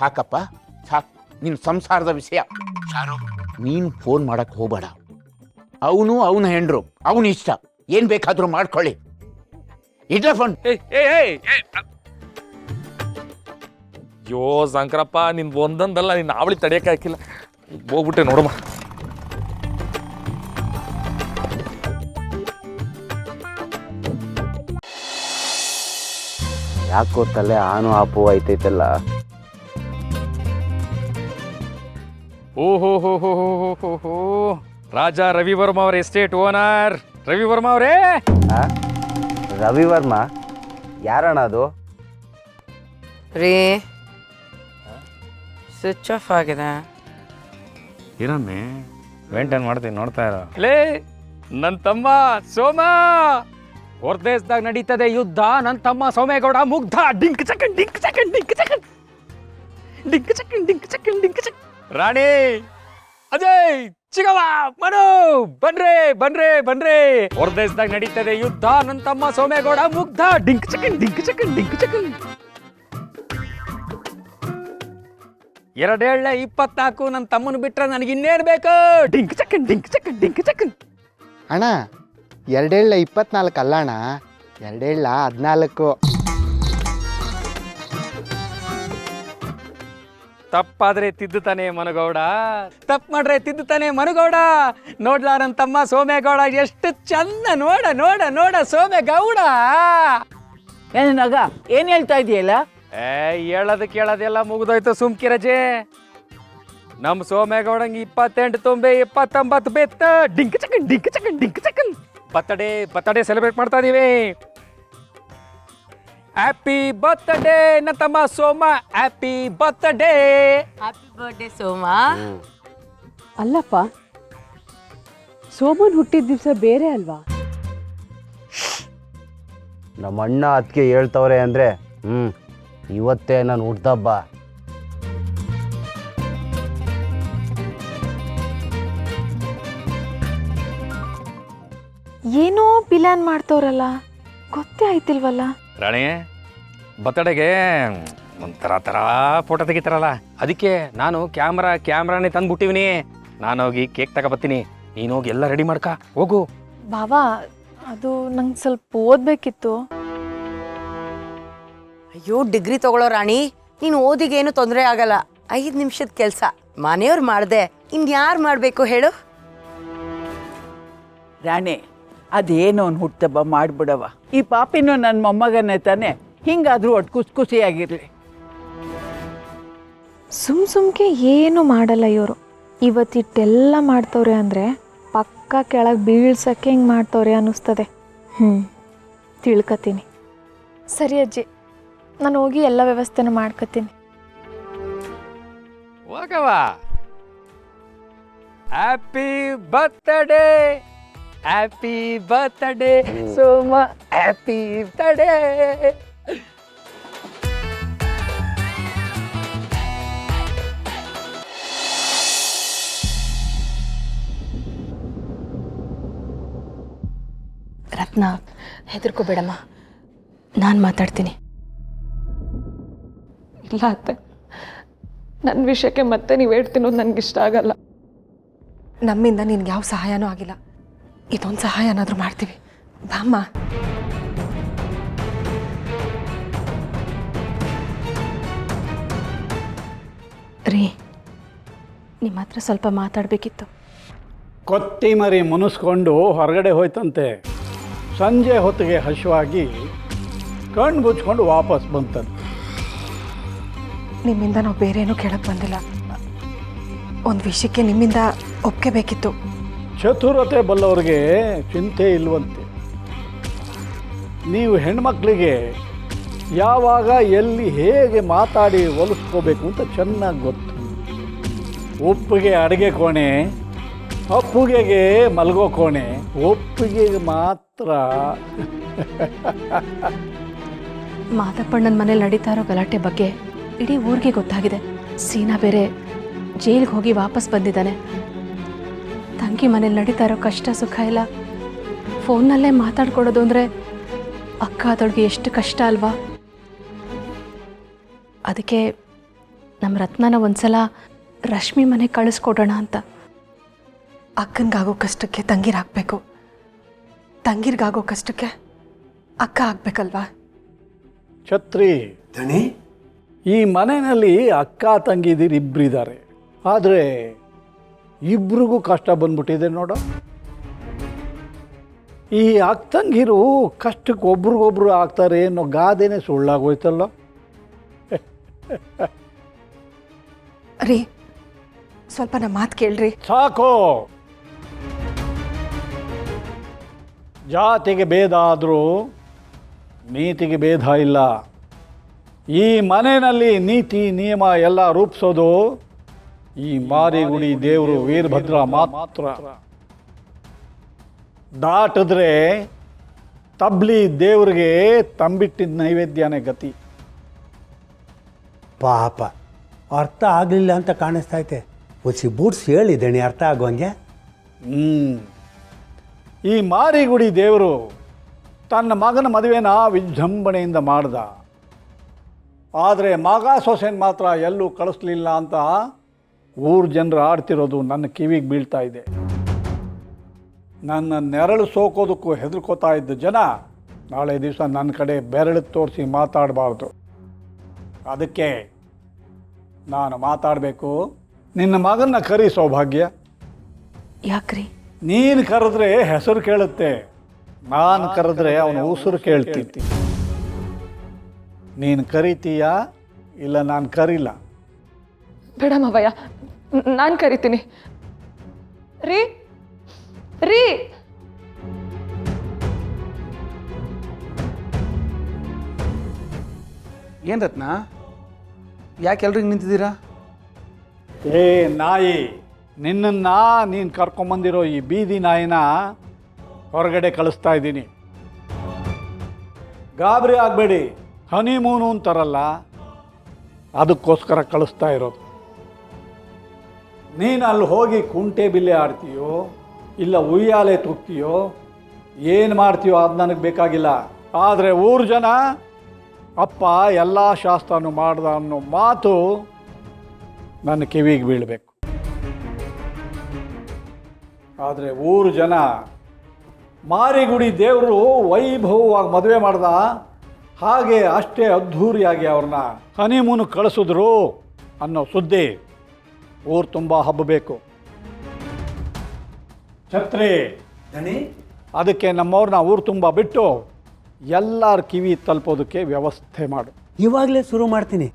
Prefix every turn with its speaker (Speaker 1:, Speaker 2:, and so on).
Speaker 1: ಸಾಕಪ್ಪ ಸಾಕು, ನಿನ್ನ ಸಂಸಾರದ ವಿಷಯ. ಯಾರು ನೀನು ಫೋನ್ ಮಾಡಕ್ಕೆ ಹೋಗಬೇಡ. ಅವನು ಅವನ ಹೆಂಡ್ರು, ಅವನ ಇಷ್ಟ, ಏನು ಬೇಕಾದರೂ ಮಾಡ್ಕೊಳ್ಳಿ. ಇಡ್ಲ ಫೋನ್.
Speaker 2: ಅಯ್ಯೋ ಶಂಕರಪ್ಪ, ನಿನ್ ಒಂದೊಂದಲ್ಲ, ನಿನ್ನ ಅವಳಿ ತಡೆಯಕ್ಕೆ ಹಾಕಿಲ್ಲ. ಹೋಗ್ಬಿಟ್ಟೆ ನೋಡಮ್ಮ.
Speaker 3: ಯಾಕೋ ತಲೆ ಆನು ಆಪು ಐತೈತಲ್ಲ.
Speaker 2: ಓಹೋ ಹೋ ಹೋ ಹೋ ಹೋ ಹೋ, ರಾಜ ರವಿವರ್ಮ ಅವರ ಎಸ್ಟೇಟ್ ಓನರ್ ರವಿವರ್ಮ ಅವರೇ.
Speaker 3: ರವಿವರ್ಮ ಯಾರಣ್ಣ ಅದು?
Speaker 4: ರೀ ಸ್ವಿಚ್ ಆಫ್ ಆಗಿದೆ.
Speaker 2: ಇರಮ್ಮೆ ಮೇಂಟೈನ್ ಮಾಡ್ತೀನಿ, ನೋಡ್ತಾ ಇರೋ. ಲೇ ನನ್ನ ತಮ್ಮ ಸೋಮ, ಹೊರ ದೇಶದಾಗ ನಡೀತದೆ ಯುದ್ಧ. ನನ್ನ ತಮ್ಮ ಸೋಮೇಗೌಡ ಮುಗ್ಧ. ಡಿಂಕ್ ಚಕನ್ ಡಿಂಕ್ ಚಕನ್ ಡಿಂಕ್ ಚಕನ್ ಡಿಂಕ್ ಚಕನ್ ಡಿಂಕ್ ಚಕನ್ ಡಿಂಕ್ ಚಕನ್. ರಾಣಿ, ಅಜಯ್, ಚಿಗವ, ಮನು, ಬನ್ರೇ ಬನ್ರೇ ಬನ್ರೇ. ಹೊರ ದೇಶದಾಗ ನಡೀತದೆ ಯುದ್ಧ. ನನ್ನ ತಮ್ಮ ಸೋಮೇಗೌಡ ಮುಗ್ಧ. ಡಿಂಕ್ ಚಕನ್ ಡಿಂಕ್ ಚಕನ್ ಡಿಂಕ್ ಚಕನ್. 2/24 ನನ್ನ ತಮ್ಮನ ಬಿಟ್ರೆ ನನಗೆ ಇನ್ನೇನು ಬೇಕು? ಡಿಂಕ್ ಚಕನ್ ಡಿಂಕ್ ಚಕನ್ ಡಿಂಕ್ ಚಕನ್.
Speaker 5: ಅಣ್ಣ 2/24 ಅಲ್ಲ ಅಣ್ಣ, 2/14.
Speaker 2: ತಪ್ಪಾದ್ರೆ ತಿದ್ದುತ್ತಾನೆ ಮನುಗೌಡ, ತಪ್ಪು ಮಾಡ್ರೆ ತಿದ್ದುತ್ತಾನೆ ಮನುಗೌಡ. ನೋಡ್ಲಾ ನನ್ನ ತಮ್ಮ ಸೋಮೇಗೌಡ ಎಷ್ಟು ಚಂದ. ನೋಡ ನೋಡ ನೋಡ ಸೋಮೇಗೌಡ.
Speaker 6: ಏನನಾಗ ಏನು ಹೇಳ್ತಾ ಇದೆಯಲ್ಲ?
Speaker 2: ಹೇಳೋದು ಕೇಳೋದೆಲ್ಲ ಮುಗಿದೋಯ್ತು, ಸುಮ್ಕಿರಜೆ. ನಮ್ಮ ಸೋಮೇಗೌಡಂಗೆ 28 ತುಂಬೆ 29 ಬೆತ್ತ. ಡಿಂಕ್ ಚಕನ್ ಡಿಂಕ್ ಚಕನ್ ಡಿಂಕ್ ಚಕನ್. ಬರ್ತಡೇ ಸೆಲೆಬ್ರೇಟ್ ಮಾಡ್ತಾ ಇದೀವಿ. ಹ್ಯಾಪಿ ಬರ್ತ್ಡೇ ನನ್ನ ತಮ್ಮ ಸೋಮ, ಹ್ಯಾಪಿ ಬರ್ತ್ಡೇ.
Speaker 4: ಹ್ಯಾಪಿ ಬರ್ಡೇ ಸೋಮ.
Speaker 7: ಅಲ್ಲಪ್ಪ, ಸೋಮನ್ ಹುಟ್ಟಿದ ದಿವಸ ಬೇರೆ ಅಲ್ವಾ?
Speaker 3: ನಮ್ಮ ಅಣ್ಣ ಅದಕ್ಕೆ ಹೇಳ್ತವ್ರೆ ಅಂದರೆ ಇವತ್ತೇ ನಾನು ಹುಡ್ದಬ್ಬ.
Speaker 8: ಏನೋ ಪ್ಲಾನ್ ಮಾಡ್ತವ್ರಲ್ಲ, ಗೊತ್ತೇ ಆಯ್ತಿಲ್ವಲ್ಲ.
Speaker 2: ರಾಣಿ, ಬರ್ತಡೆಗೆ ಒಂಥರ ಫೋಟೋ ತೆಗಿತಾರಲ್ಲ, ಅದಕ್ಕೆ ನಾನು ಕ್ಯಾಮ್ರಾನೇ ತಂದ್ಬಿಟ್ಟಿವಿನಿ. ನಾನು ಹೋಗಿ ಕೇಕ್ ತಗೊಬತ್ತೀನಿ, ನೀನು ಹೋಗಿ ಎಲ್ಲ ರೆಡಿ ಮಾಡ್ಕ ಹೋಗು.
Speaker 8: ಬಾಬಾ, ಅದು ನಂಗೆ ಸ್ವಲ್ಪ ಓದಬೇಕಿತ್ತು.
Speaker 4: ಅಯ್ಯೋ, ಡಿಗ್ರಿ ತಗೊಳ್ಳೋ ರಾಣಿ, ನೀನು ಓದಿಗೇನು ತೊಂದರೆ ಆಗಲ್ಲ. 5 ನಿಮಿಷದ ಕೆಲಸ ಮನೆಯವ್ರು ಮಾಡಿದೆ, ಇನ್ಯಾರು ಮಾಡಬೇಕು ಹೇಳು?
Speaker 6: ರಾಣಿ, ಅದೇನೋ ಒಂದು ಹುಟ್ಟಬ್ಬ ಮಾಡಿಬಿಡವ. ಈ ಪಾಪಿನೂ ನನ್ನ ಮೊಮ್ಮಗನೇ ತಾನೆ, ಹಿಂಗಾದ್ರೂ ಒಟ್ಟು ಖುಷಿಯಾಗಿರಲಿ.
Speaker 8: ಸುಮ್ಕೆ ಏನು ಮಾಡಲ್ಲ ಇವರು. ಇವತ್ತಿಟ್ಟೆಲ್ಲ ಮಾಡ್ತವ್ರೆ ಅಂದರೆ ಪಕ್ಕ ಕೆಳಗೆ ಬೀಳ್ಸಕ್ಕೆ ಹಿಂಗೆ ಮಾಡ್ತವ್ರೆ ಅನ್ನಿಸ್ತದೆ. ತಿಳ್ಕತೀನಿ. ಸರಿ ಅಜ್ಜಿ, ನಾನು ಹೋಗಿ ಎಲ್ಲ ವ್ಯವಸ್ಥೆನೂ ಮಾಡ್ಕೊತೀನಿ.
Speaker 2: ಹೋಗವ. ಹ್ಯಾಪಿ ಬರ್ತ್ಡೇ, ಹ್ಯಾಪಿ ಬರ್ತ್ಡೇ ಸೋಮ, ಹ್ಯಾಪಿ ಬರ್ತ್ಡೇ.
Speaker 8: ರತ್ನ, ಹೆದರ್ಕೋಬೇಡಮ್ಮ, ನಾನು ಮಾತಾಡ್ತೀನಿ.
Speaker 7: ಇಲ್ಲ ಅತ್ತೆ, ನನ್ನ ವಿಷಯಕ್ಕೆ ಮತ್ತೆ ನೀವು ಹೇಳ್ತಿನೋದು ನನಗಿಷ್ಟ ಆಗಲ್ಲ.
Speaker 8: ನಮ್ಮಿಂದ ನಿನ್ಗೆ ಯಾವ ಸಹಾಯನೂ ಆಗಿಲ್ಲ, ಇದೊಂದು ಸಹಾಯನಾದರೂ ಮಾಡ್ತೀವಿ. ಬಾಮ್ಮ. ರೀ, ನಿಮ್ಮ ಹತ್ರ ಸ್ವಲ್ಪ ಮಾತಾಡಬೇಕಿತ್ತು.
Speaker 9: ಕೊತ್ತಿಮರಿ ಮುನಿಸ್ಕೊಂಡು ಹೊರಗಡೆ ಹೋಯ್ತಂತೆ. ಸಂಜೆ ಹೊತ್ತಿಗೆ ಹಸಿವಾಗಿ ಕಣ್ಣು ಮುಚ್ಕೊಂಡು ವಾಪಸ್ ಬಂತಂತೆ.
Speaker 8: ನಿಮ್ಮಿಂದ ನಾವು ಬೇರೆ ಏನೂ ಕೇಳಕ್ಕೆ ಬಂದಿಲ್ಲ. ಒಂದು ವಿಷಯಕ್ಕೆ ನಿಮ್ಮಿಂದ ಒಪ್ಪಿಗೆ ಬೇಕಿತ್ತು.
Speaker 9: ಚತುರತೆ ಬಲ್ಲವ್ರಿಗೆ ಚಿಂತೆ ಇಲ್ವಂತೆ. ನೀವು ಹೆಣ್ಮಕ್ಳಿಗೆ ಯಾವಾಗ ಎಲ್ಲಿ ಹೇಗೆ ಮಾತಾಡಿ ಒಲಿಸ್ಕೋಬೇಕು ಅಂತ ಚೆನ್ನಾಗಿ ಗೊತ್ತು. ಒಪ್ಪಿಗೆ ಅಡುಗೆ ಕೋಣೆ, ಅಪ್ಪುಗೆಗೆ ಮಲಗೋ ಕೋಣೆ, ಒಪ್ಪಿಗೆಗೆ ಮಾತ್ರ.
Speaker 8: ಮಾದಪ್ಪಣ್ಣನ ಮನೇಲಿ ನಡೀತಾ ಇರೋ ಗಲಾಟೆ ಬಗ್ಗೆ ಇಡೀ ಊರಿಗೆ ಗೊತ್ತಾಗಿದೆ. ಸೀನಾ ಬೇರೆ ಜೈಲಿಗೆ ಹೋಗಿ ವಾಪಸ್ ಬಂದಿದ್ದಾನೆ. ತಂಗಿ ಮನೇಲಿ ನಡೀತಾ ಇರೋ ಕಷ್ಟ ಸುಖ ಎಲ್ಲ ಫೋನ್ನಲ್ಲೇ ಮಾತಾಡ್ಕೊಡೋದು ಅಂದರೆ ಅಕ್ಕ ಅದೊಳಗೆ ಎಷ್ಟು ಕಷ್ಟ ಅಲ್ವಾ? ಅದಕ್ಕೆ ನಮ್ಮ ರತ್ನನ ಒಂದ್ಸಲ ರಶ್ಮಿ ಮನೆ ಕಳಿಸ್ಕೊಡೋಣ ಅಂತ.
Speaker 7: ಅಕ್ಕನಿಗಾಗೋ ಕಷ್ಟಕ್ಕೆ ತಂಗಿರಾಗಬೇಕು, ತಂಗಿರ್ಗಾಗೋ ಕಷ್ಟಕ್ಕೆ ಅಕ್ಕ ಆಗ್ಬೇಕಲ್ವಾ?
Speaker 9: ಛತ್ರಿ ಈ ಮನೆಯಲ್ಲಿ ಅಕ್ಕ ತಂಗಿದಿರು ಇಬ್ಬರಿದ್ದಾರೆ, ಆದರೆ ಇಬ್ರಿಗೂ ಕಷ್ಟ ಬಂದ್ಬಿಟ್ಟಿದೆ ನೋಡು. ಈ ಅಕ್ಕ ತಂಗಿರು ಕಷ್ಟಕ್ಕೆ ಒಬ್ರಿಗೊಬ್ರು ಆಗ್ತಾರೆ ಅನ್ನೋ ಗಾದೆನೇ ಸುಳ್ಳಾಗೋಯ್ತಲ್ಲ.
Speaker 7: ರೀ, ಸ್ವಲ್ಪ ನಮ್ಮ ಮಾತು ಕೇಳ್ರಿ.
Speaker 9: ಸಾಕು. ಜಾತಿಗೆ ಭೇದ ಆದರೂ ನೀತಿಗೆ ಭೇದ ಇಲ್ಲ. ಈ ಮನೆಯಲ್ಲಿ ನೀತಿ ನಿಯಮ ಎಲ್ಲ ರೂಪಿಸೋದು ಈ ಮಾರಿಗುಡಿ ದೇವರು ವೀರಭದ್ರ ಮಾತ್ರ. ದಾಟಿದ್ರೆ ತಬ್ಲಿ ದೇವ್ರಿಗೆ ತಂಬಿಟ್ಟಿದ್ದ ನೈವೇದ್ಯನೇ ಗತಿ.
Speaker 10: ಪಾಪ ಅರ್ಥ ಆಗಲಿಲ್ಲ ಅಂತ ಕಾಣಿಸ್ತೈತೆ. ಒಸಿ ಬೂಟ್ಸ್ ಹೇಳಿದ್ದೇನೆ ಅರ್ಥ ಆಗೋಂಗೆ.
Speaker 9: ಈ ಮಾರಿಗುಡಿ ದೇವರು ತನ್ನ ಮಗನ ಮದುವೆನ ವಿಜೃಂಭಣೆಯಿಂದ ಮಾಡ್ದ. ಆದರೆ ಮಗ ಸೊಸೆನ್ ಮಾತ್ರ ಎಲ್ಲೂ ಕಳಿಸ್ಲಿಲ್ಲ ಅಂತ ಊರು ಜನರು ಆಡ್ತಿರೋದು ನನ್ನ ಕಿವಿಗೆ ಬೀಳ್ತಾ ಇದೆ. ನನ್ನ ನೆರಳು ಸೋಕೋದಕ್ಕೂ ಹೆದರ್ಕೋತಾ ಇದ್ದ ಜನ ನಾಳೆ ದಿವಸ ನನ್ನ ಕಡೆ ಬೆರಳು ತೋರಿಸಿ ಮಾತಾಡಬಾರ್ದು. ಅದಕ್ಕೆ ನಾನು ಮಾತಾಡಬೇಕು. ನಿನ್ನ ಮಗನ್ನ ಕರಿ ಸೌಭಾಗ್ಯ.
Speaker 8: ಯಾಕ್ರಿ?
Speaker 9: ನೀನು ಕರೆದ್ರೆ ಹೆಸರು ಕೇಳುತ್ತೆ, ನಾನು ಕರೆದ್ರೆ ಅವನು ಉಸಿರು ಕೇಳ್ತೀನಿ. ನೀನು ಕರಿತೀಯಾ ಇಲ್ಲ ನಾನು ಕರಿಲ್ಲ?
Speaker 7: ಬೇಡ ಮಾವಯ್ಯ, ನಾನು ಕರಿತೀನಿ. ರೀ ರೀ
Speaker 11: ಏನು ರತ್ನ, ಯಾಕೆ ಎಲ್ರಿಗೆ ನಿಂತಿದ್ದೀರಾ?
Speaker 9: ಏ ನಾಯಿ, ನಿನ್ನನ್ನು ನೀನು ಕರ್ಕೊಂಬಂದಿರೋ ಈ ಬೀದಿ ನಾಯಿನ ಹೊರಗಡೆ ಕಳಿಸ್ತಾ ಇದ್ದೀನಿ. ಗಾಬರಿ ಆಗಬೇಡಿ, ಹನಿಮೂನು ಅಂತಾರಲ್ಲ ಅದಕ್ಕೋಸ್ಕರ ಕಳಿಸ್ತಾ ಇರೋದು. ನೀನು ಅಲ್ಲಿ ಹೋಗಿ ಕುಂಟೆ ಬಿಲ್ಲೆ ಆಡ್ತೀಯೋ ಇಲ್ಲ ಉಯ್ಯಾಲೆ ತುಕ್ತೀಯೋ ಏನು ಮಾಡ್ತೀಯೋ ಅದು ನನಗೆ ಬೇಕಾಗಿಲ್ಲ. ಆದರೆ ಊರು ಜನ ಅಪ್ಪ ಎಲ್ಲ ಶಾಸ್ತ್ರನೂ ಮಾಡ್ದ ಅನ್ನೋ ಮಾತು ನನ್ನ ಕಿವಿಗೆ ಬೀಳಬೇಕು. ಆದರೆ ಊರು ಜನ ಮಾರಿಗುಡಿ ದೇವರು ವೈಭವವಾಗಿ ಮದುವೆ ಮಾಡ್ದ, ಹಾಗೆ ಅಷ್ಟೇ ಅದ್ಧೂರಿಯಾಗಿ ಅವ್ರನ್ನ ಹನಿಮೂನು ಕಳಿಸಿದ್ರು ಅನ್ನೋ ಸುದ್ದಿ ಊರು ತುಂಬ ಹಬ್ಬಬೇಕು. ಛತ್ರಿ, ಅದಕ್ಕೆ ನಮ್ಮವ್ರನ್ನ ಊರು ತುಂಬ ಬಿಟ್ಟು ಎಲ್ಲರ ಕಿವಿ ತಲುಪೋದಕ್ಕೆ ವ್ಯವಸ್ಥೆ ಮಾಡು.
Speaker 10: ಇವಾಗಲೇ ಶುರು ಮಾಡ್ತೀನಿ.